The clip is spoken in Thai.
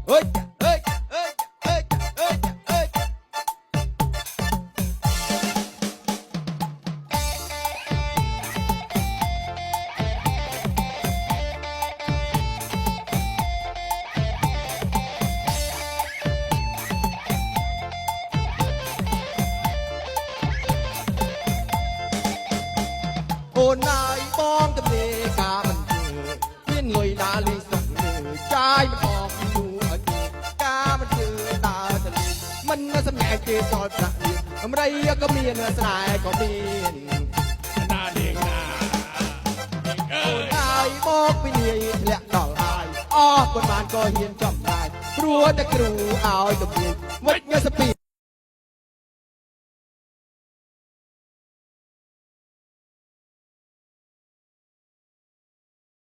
เฮ้ยเฮ้ยเฮ้ยเฮ้ยเฮ้ยเฮ้ยโอ้นายบ้องกับเลกามันเจอเพี้ยนเงยลาลีส่งเลยใจมันออกดูอดีตกามันเจอตาทะเลมันน่าสำแยกเจสอดประเดี๋ยวอะไรก็มีเนื้อสลายก็มีนาเด็กนาเอ้ย นายบอกไปเนี่ยแหละดอกอายอ้อคนมันก็เฮียนจอมนายรัวแต่กรูเอาตะเกียบวัดเงสปี